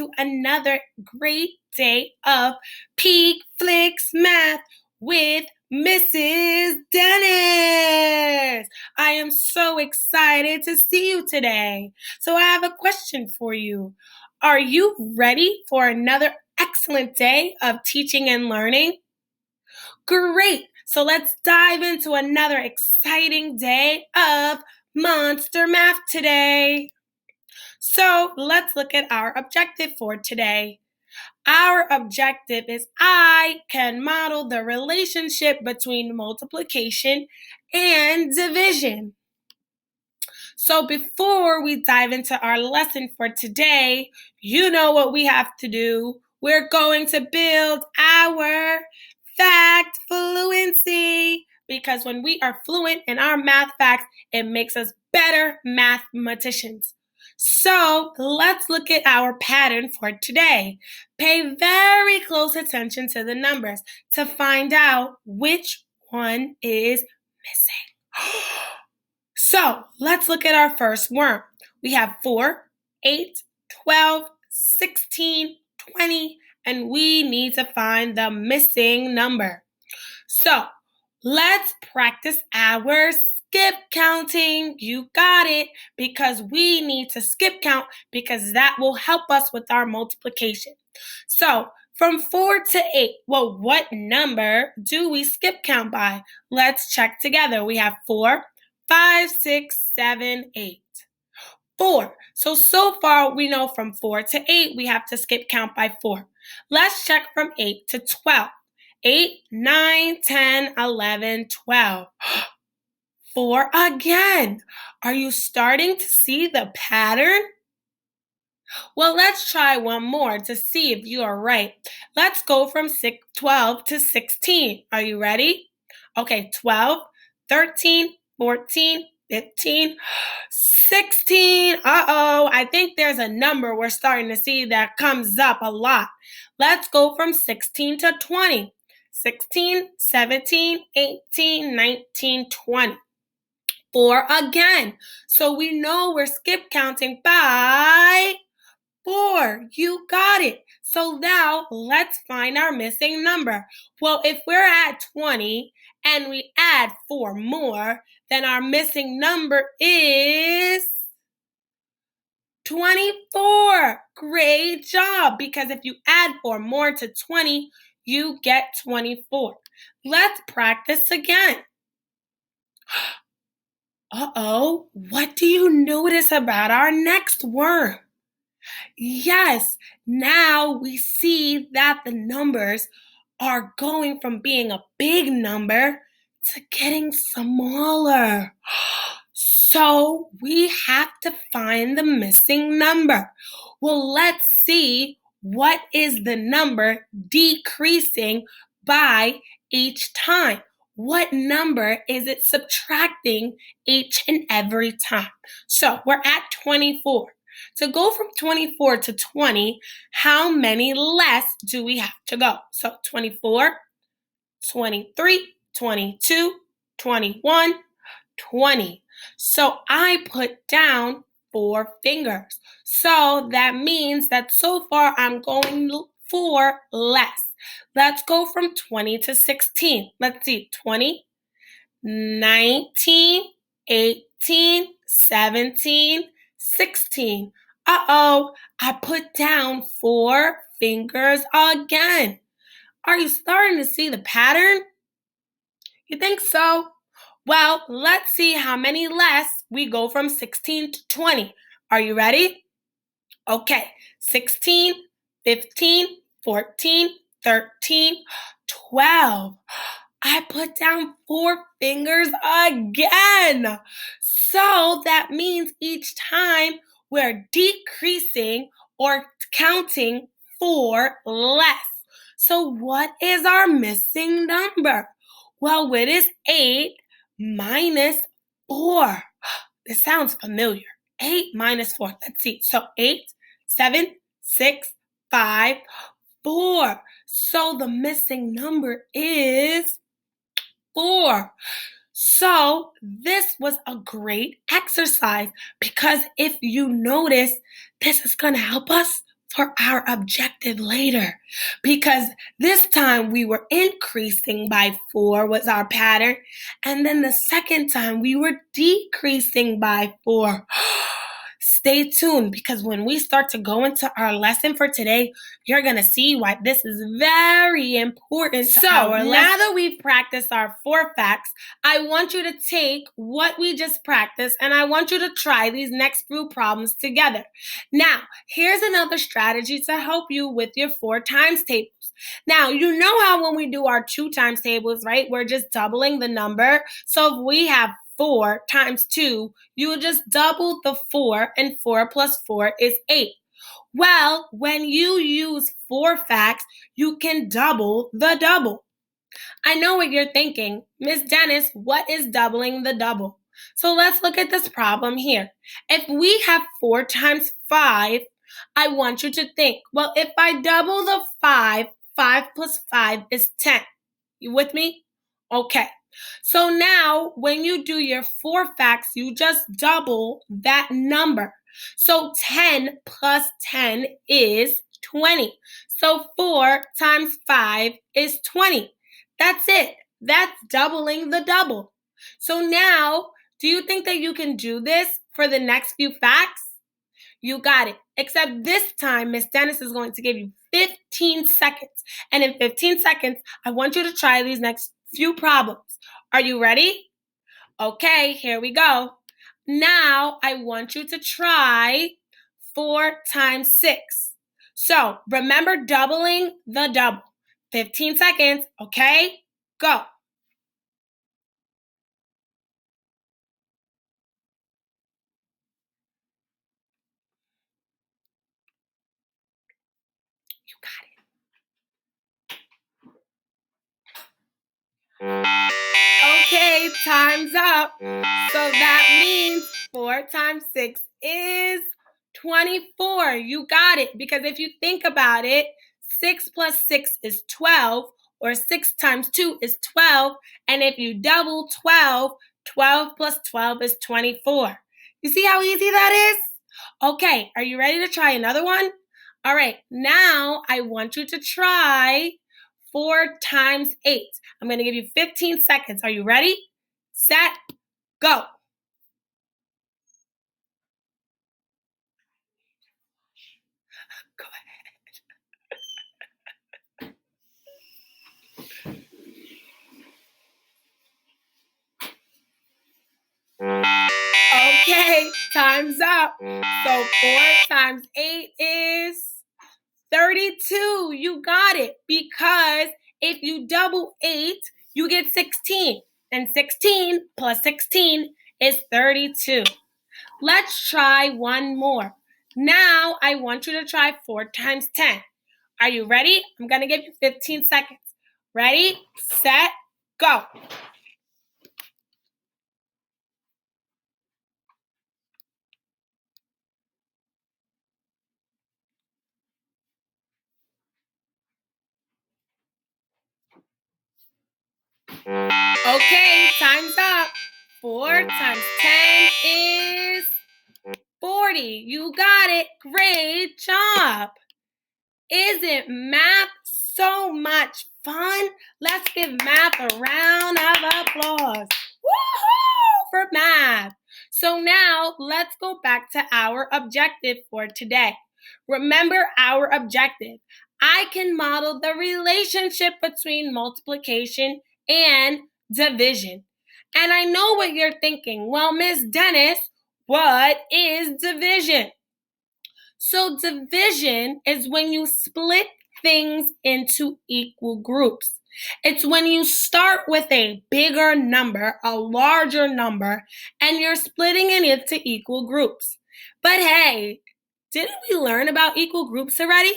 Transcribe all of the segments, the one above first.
to another great day of Peak Flicks Math with Mrs. Dennis. I am so excited to see you today. So I have a question for you. Are you ready for another excellent day of teaching and learning? Great! So let's dive into another exciting day of Monster Math today. So let's look at our objective for today. Our objective is I can model the relationship between multiplication and division. So before we dive into our lesson for today, you know what we have to do. We're going to build our fact fluency, because when we are fluent in our math facts, it makes us better mathematicians. So let's look at our pattern for today. Pay very close attention to the numbers to find out which one is missing. So let's look at our first worm. We have 4, 8, 12, 16, 20, and we need to find the missing number. So let's practice our skip counting. You got it, because we need to skip count because that will help us with our multiplication. So from 4 to 8, well, what number do we skip count by? Let's check together. We have 4, 5, 6, 7, 8. 4. So far we know from 4 to 8 we have to skip count by 4. Let's check from 8 to 12. 8, 9, 10, 11, 12. 4 again. Are you starting to see the pattern? Well, let's try one more to see if you are right. Let's go from 12 to 16. Are you ready? Okay, 12, 13, 14, 15, 16. I think there's a number we're starting to see that comes up a lot. Let's go from 16 to 20. 16, 17, 18, 19, 20. 4 again. So we know we're skip counting by 4. You got it. So now let's find our missing number. Well, if we're at 20 and we add 4 more, then our missing number is 24. Great job, because if you add 4 more to 20, you get 24. Let's practice again. What do you notice about our next worm? Yes, now we see that the numbers are going from being a big number to getting smaller. So we have to find the missing number. Well, let's see what is the number decreasing by each time. What number is it subtracting each and every time? So we're at 24. To go from 24 to 20, how many less do we have to go? So 24, 23, 22, 21, 20. So I put down 4 fingers. So that means that so far I'm going 4 less. Let's go from 20 to 16. Let's see, 20, 19, 18, 17, 16. I put down 4 fingers again. Are you starting to see the pattern? You think so? Well, let's see how many less we go from 16 to 20. Are you ready? Okay, 16, 15, 14, 13, 12. I put down 4 fingers again. So that means each time we're decreasing or counting 4 less. So what is our missing number? Well, it is 8 minus 4. This sounds familiar. 8 minus 4. Let's see. So 8, 7, 6, 5, 4. So the missing number is 4. So this was a great exercise, because if you notice, this is going to help us for our objective later, because this time we were increasing by 4 was our pattern, and then the second time we were decreasing by 4. Stay tuned, because when we start to go into our lesson for today, you're going to see why this is very important. So now that we've practiced our 4 facts, I want you to take what we just practiced and I want you to try these next few problems together. Now, here's another strategy to help you with your 4 times tables. Now, you know how when we do our 2 times tables, right, we're just doubling the number. So if we have 4 times 2, you will just double the 4, and 4 plus 4 is 8. Well, when you use 4 facts, you can double the double. I know what you're thinking. Miss Dennis, what is doubling the double? So let's look at this problem here. If we have 4 times 5, I want you to think, well, if I double the 5, 5 plus 5 is 10. You with me? Okay. So now when you do your 4 facts, you just double that number. So 10 plus 10 is 20. So 4 times 5 is 20. That's it. That's doubling the double. So now, do you think that you can do this for the next few facts? You got it. Except this time, Miss Dennis is going to give you 15 seconds. And in 15 seconds, I want you to try these next few problems. Are you ready? Okay, here we go. Now, I want you to try 4 times 6. So, remember doubling the double. 15 seconds, okay? Go. You got it. Okay, time's up. So that means 4 times 6 is 24. You got it. Because if you think about it, 6 plus 6 is 12, or 6 times 2 is 12. And if you double 12, 12 plus 12 is 24. You see how easy that is? Okay, are you ready to try another one? All right, now I want you to try 4 times 8. I'm going to give you 15 seconds. Are you ready? Set, go. Go ahead. Okay, time's up. So 4 times 8 is 32. You got it. Because if you double 8, you get 16. And 16 plus 16 is 32. Let's try one more. Now I want you to try 4 times 10. Are you ready? I'm going to give you 15 seconds. Ready, set, go. Okay, time's up. 4 times 10 is 40. You got it. Great job. Isn't math so much fun? Let's give math a round of applause. Woohoo for math. So now let's go back to our objective for today. Remember our objective. I can model the relationship between multiplication and division. And I know what you're thinking. Well, Miss Dennis, what is division? So division is when you split things into equal groups. It's when you start with a bigger number, a larger number, and you're splitting it into equal groups. But hey, didn't we learn about equal groups already?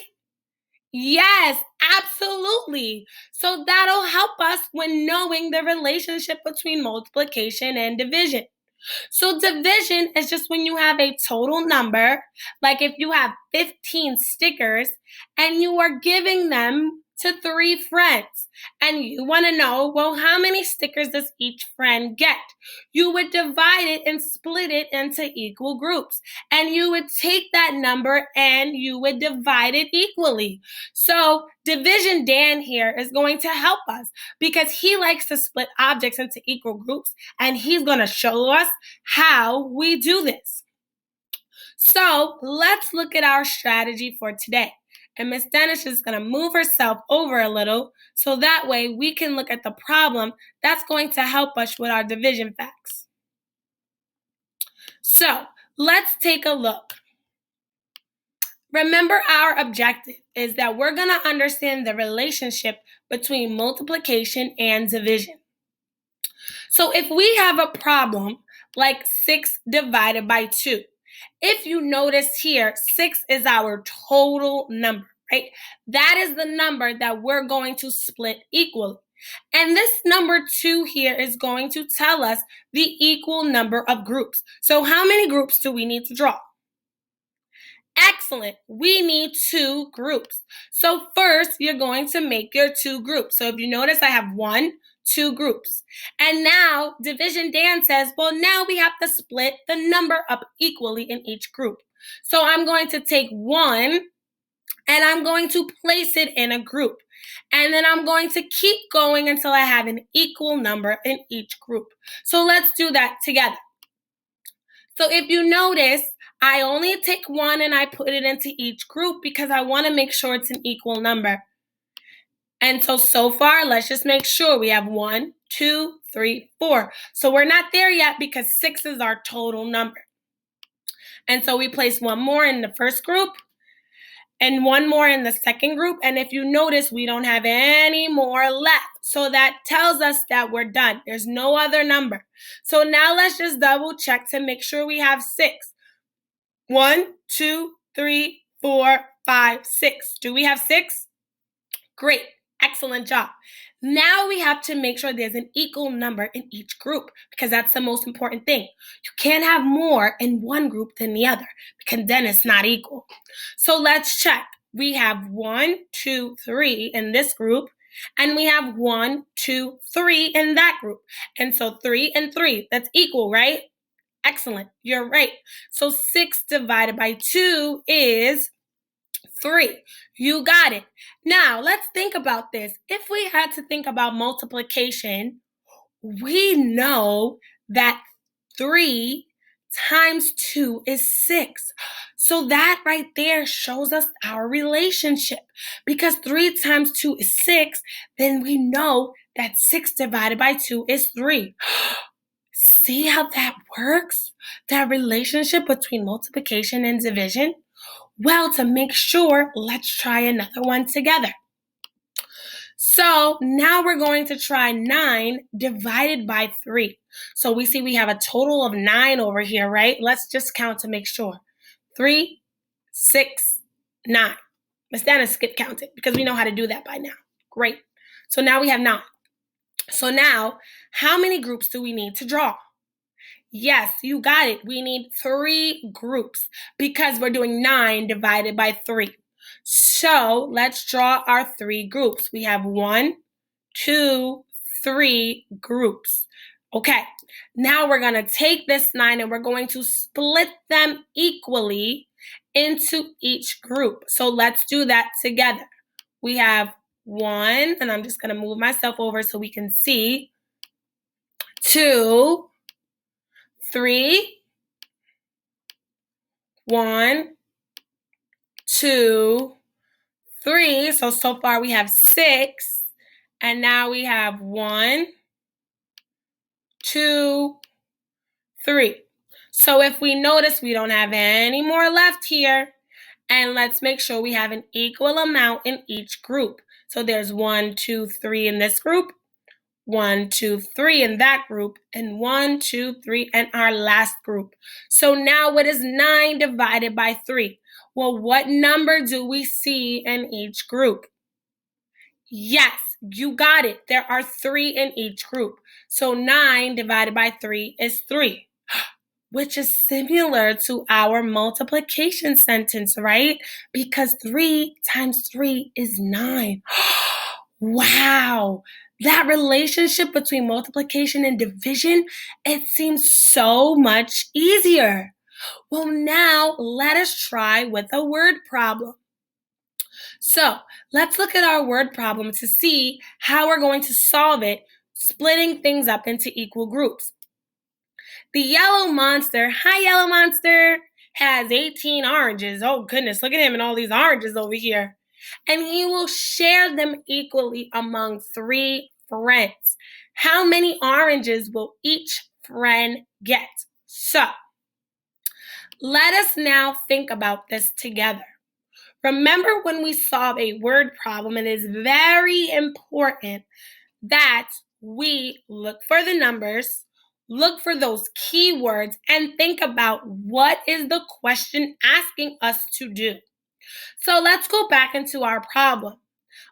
Yes, absolutely. So that'll help us when knowing the relationship between multiplication and division. So division is just when you have a total number, like if you have 15 stickers and you are giving them to 3 friends. And you want to know, well, how many stickers does each friend get? You would divide it and split it into equal groups. And you would take that number and you would divide it equally. So Division Dan here is going to help us because he likes to split objects into equal groups, and he's going to show us how we do this. So let's look at our strategy for today. And Miss Dennis is going to move herself over a little so that way we can look at the problem that's going to help us with our division facts. So let's take a look. Remember, our objective is that we're going to understand the relationship between multiplication and division. So if we have a problem like 6 divided by 2, if you notice here, 6 is our total number, right? That is the number that we're going to split equally. And this number 2 here is going to tell us the equal number of groups. So how many groups do we need to draw? Excellent. We need 2 groups. So first, you're going to make your 2 groups. So if you notice, I have 1, 2 groups. And now Division Dan says, well, now we have to split the number up equally in each group. So I'm going to take 1 and I'm going to place it in a group. And then I'm going to keep going until I have an equal number in each group. So let's do that together. So if you notice, I only take 1 and I put it into each group because I want to make sure it's an equal number. And so far, let's just make sure we have 1, 2, 3, 4. So we're not there yet because 6 is our total number. And so we place 1 more in the first group and 1 more in the second group. And if you notice, we don't have any more left. So that tells us that we're done. There's no other number. So now let's just double check to make sure we have 6. 1, 2, 3, 4, 5, 6. Do we have 6? Great. Excellent job. Now we have to make sure there's an equal number in each group because that's the most important thing. You can't have more in one group than the other because then it's not equal. So let's check. We have 1, 2, 3 in this group, and we have 1, 2, 3 in that group. And so 3 and 3, that's equal, right? Excellent. You're right. So 6 divided by 2 is 3. You got it. Now, let's think about this. If we had to think about multiplication, we know that 3 times 2 is 6. So that right there shows us our relationship. Because 3 times 2 is 6, then we know that 6 divided by 2 is 3. See how that works? That relationship between multiplication and division? Well, to make sure, let's try another one together. So now we're going to try 9 divided by 3. So we see we have a total of 9 over here, right? Let's just count to make sure. 3, 6, 9. Miss Dana skip counted because we know how to do that by now. Great. So now we have 9. So now, how many groups do we need to draw? Yes, you got it. We need 3 groups because we're doing 9 divided by 3. So let's draw our 3 groups. We have 1, 2, 3 groups. Okay, now we're going to take this 9 and we're going to split them equally into each group. So let's do that together. We have 1, and I'm just going to move myself over so we can see. 2, 3, 1, 2, 3. So far we have 6. And now we have 1, 2, 3. So if we notice, we don't have any more left here. And let's make sure we have an equal amount in each group. So there's 1, 2, 3 in this group. 1, 2, 3 in that group, and 1, 2, 3 in our last group. So now what is 9 divided by 3? Well, what number do we see in each group? Yes, you got it. There are 3 in each group. So 9 divided by 3 is 3, which is similar to our multiplication sentence, right? Because 3 times 3 is 9. Wow, that relationship between multiplication and division, it seems so much easier. Well, now let us try with a word problem. So let's look at our word problem to see how we're going to solve it, splitting things up into equal groups. The yellow monster, hi yellow monster, has 18 oranges. Oh goodness, look at him and all these oranges over here. And he will share them equally among 3 friends. How many oranges will each friend get? So let us now think about this together. Remember when we solve a word problem, it is very important that we look for the numbers, look for those keywords, and think about what is the question asking us to do. So let's go back into our problem.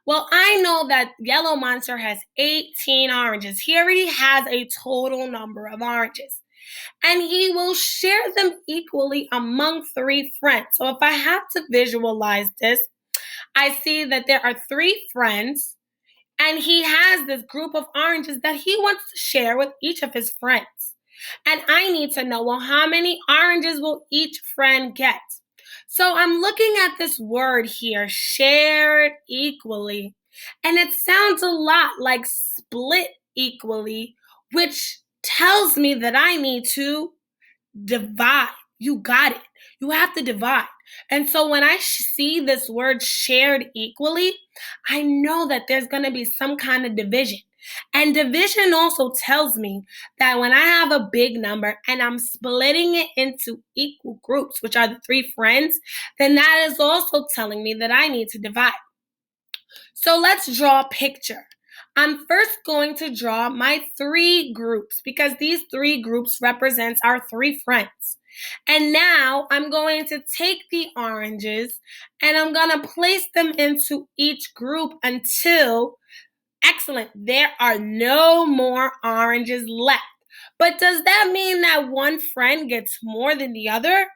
Well, I know that Yellow Monster has 18 oranges. He already has a total number of oranges. And he will share them equally among 3 friends. So if I have to visualize this, I see that there are 3 friends, and he has this group of oranges that he wants to share with each of his friends. And I need to know, well, how many oranges will each friend get? So I'm looking at this word here, shared equally. And it sounds a lot like split equally, which tells me that I need to divide. You got it. You have to divide. And so when I see this word shared equally, I know that there's going to be some kind of division. And division also tells me that when I have a big number and I'm splitting it into equal groups, which are the 3 friends, then that is also telling me that I need to divide. So let's draw a picture. I'm first going to draw my 3 groups because these 3 groups represents our 3 friends. And now I'm going to take the oranges and I'm going to place them into each group until, excellent, there are no more oranges left. But does that mean that one friend gets more than the other?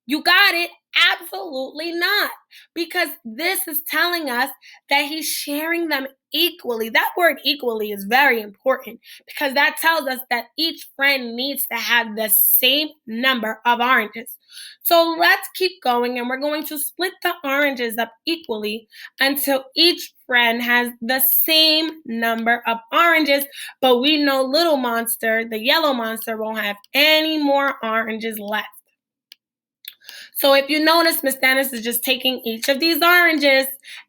You got it. Absolutely not. Because this is telling us that he's sharing them equally. That word equally is very important because that tells us that each friend needs to have the same number of oranges. So let's keep going and we're going to split the oranges up equally until each friend has the same number of oranges. But we know little monster, the yellow monster, won't have any more oranges left. So if you notice, Miss Dennis is just taking each of these oranges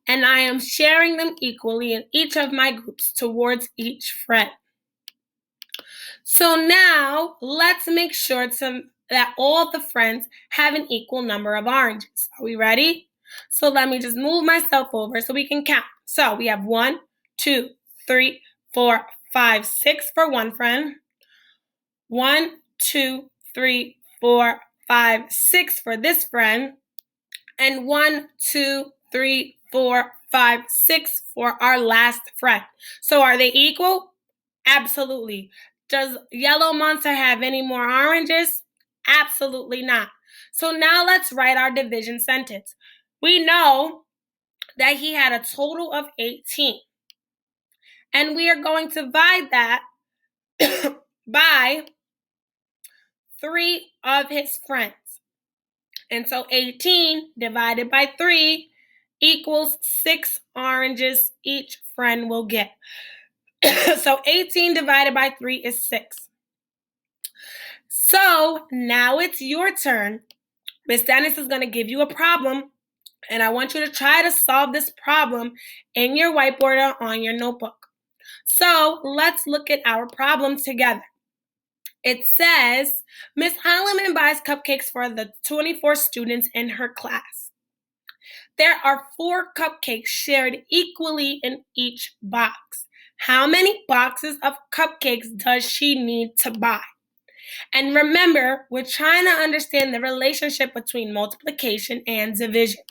and I am sharing them equally in each of my groups towards each friend. So now let's make sure that all the friends have an equal number of oranges. Are we ready? So let me just move myself over so we can count. So we have 1, 2, 3, 4, 5, 6 for one friend. 1, 2, 3, 4, 5, 6 for this friend. And 1, 2, 3, 4, 5, 6 for our last friend. So are they equal? Absolutely. Does Yellow Monster have any more oranges? Absolutely not. So now let's write our division sentence. We know that he had a total of 18. And we are going to divide that by 3 of his friends. And so 18 divided by 3 equals 6 oranges each friend will get. So 18 divided by 3 is 6. So now it's your turn. Miss Dennis is going to give you a problem, and I want you to try to solve this problem in your whiteboard or on your notebook. So let's look at our problem together. It says, Miss Holloman buys cupcakes for the 24 students in her class. There are 4 cupcakes shared equally in each box. How many boxes of cupcakes does she need to buy? And remember, we're trying to understand the relationship between multiplication and division.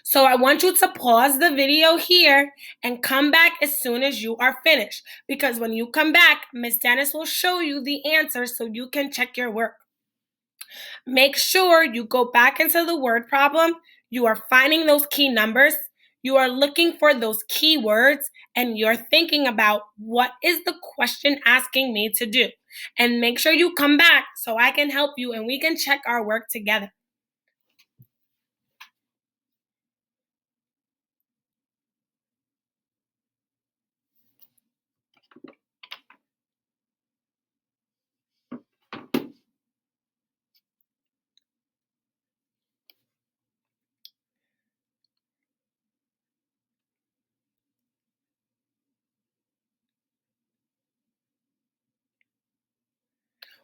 So I want you to pause the video here and come back as soon as you are finished. Because when you come back, Miss Dennis will show you the answer so you can check your work. Make sure you go back into the word problem. You are finding those key numbers. you are looking for those keywords and you're thinking about what is the question asking me to do. And make sure you come back so I can help you and we can check our work together.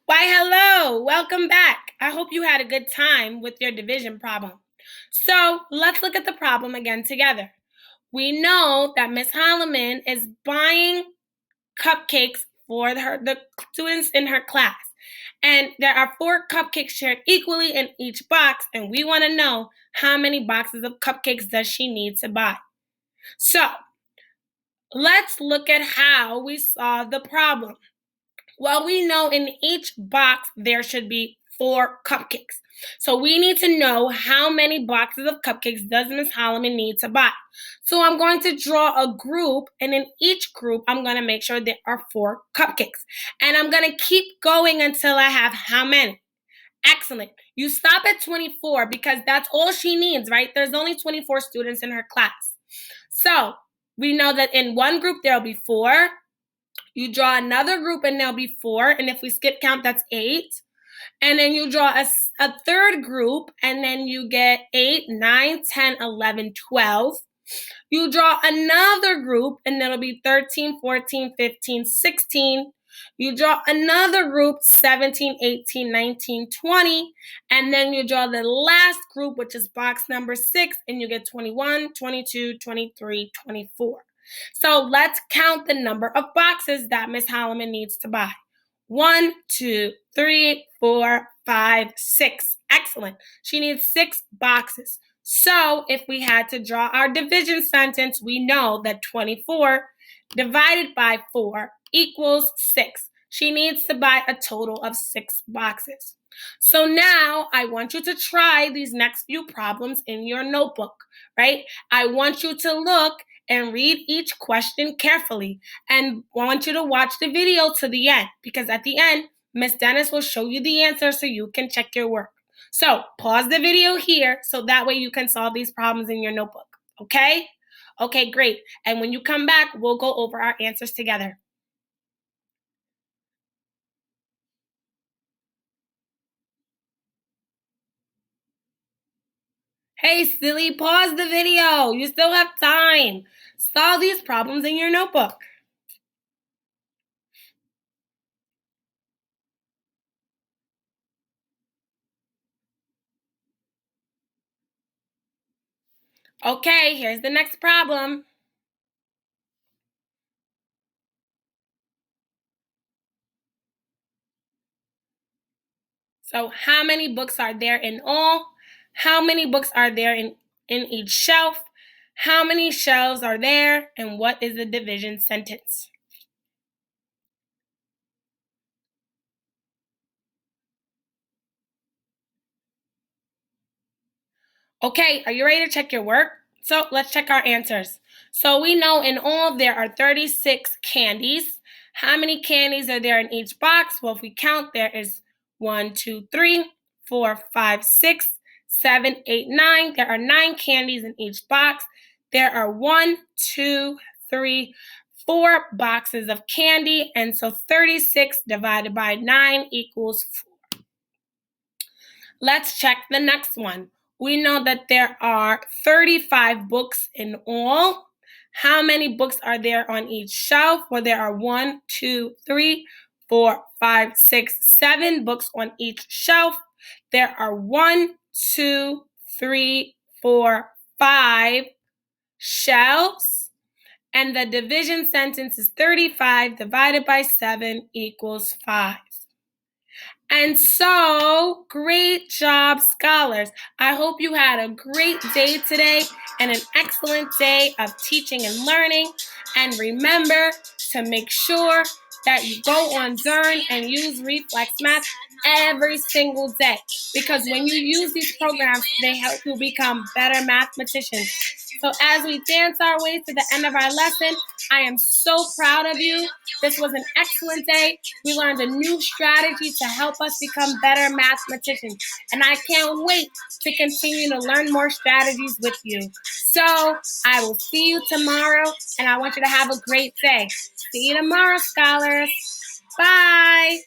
Why, hello, welcome back. I hope you had a good time with your division problem. So let's look at the problem again together. We know that Miss Holloman is buying cupcakes for the students in her class. And there are 4 cupcakes shared equally in each box, and we want to know how many boxes of cupcakes does she need to buy. So let's look at how we solve the problem. Well, we know in each box there should be 4 cupcakes. So we need to know how many boxes of cupcakes does Miss Holloman need to buy. So I'm going to draw a group, and in each group, I'm going to make sure there are 4 cupcakes. And I'm going to keep going until I have how many? Excellent. You stop at 24 because that's all she needs, right? There's only 24 students in her class. So we know that in one group, there'll be 4. You draw another group and there'll be 4. And if we skip count, that's 8. And then you draw a third group and then you get 8, 9, 10, 11, 12. You draw another group and that'll be 13, 14, 15, 16. You draw another group, 17, 18, 19, 20. And then you draw the last group, which is box number 6, and you get 21, 22, 23, 24. So let's count the number of boxes that Miss Holloman needs to buy. 1, 2, 3, 4, 5, 6. Excellent. She needs 6 boxes. So if we had to draw our division sentence, we know that 24 divided by 4 equals 6. She needs to buy a total of 6 boxes. So now I want you to try these next few problems in your notebook, right? I want you to look and read each question carefully, and want you to watch the video to the end, because at the end, Miss Dennis will show you the answer so you can check your work. So pause the video here so that way you can solve these problems in your notebook, okay? Okay, great. And when you come back, we'll go over our answers together. Hey, silly, pause the video. You still have time. Solve these problems in your notebook. Okay, here's the next problem. So how many books are there in all? How many books are there in each shelf? How many shelves are there? And what is the division sentence? Okay, are you ready to check your work? So let's check our answers. So we know in all there are 36 candies. How many candies are there in each box? Well, if we count, there is 1, 2, 3, 4, 5, 6, 7, 8, 9. There are 9 candies in each box. There are 1, 2, 3, 4 boxes of candy. And so 36 divided by 9 equals 4. Let's check the next one. We know that there are 35 books in all. How many books are there on each shelf? Well, there are 1, 2, 3, 4, 5, 6, 7 books on each shelf. There are 1, 2, 3, 4, 5 shelves. And the division sentence is 35 divided by 7 equals 5. And so, great job, scholars. I hope you had a great day today and an excellent day of teaching and learning. And remember to make sure that you go on Zern and use Reflex Math every single day, because when you use these programs, they help you become better mathematicians. So as we dance our way to the end of our lesson, I am so proud of you. This was an excellent day. We learned a new strategy to help us become better mathematicians. And I can't wait to continue to learn more strategies with you. So I will see you tomorrow, and I want you to have a great day. See you tomorrow, scholars. Bye.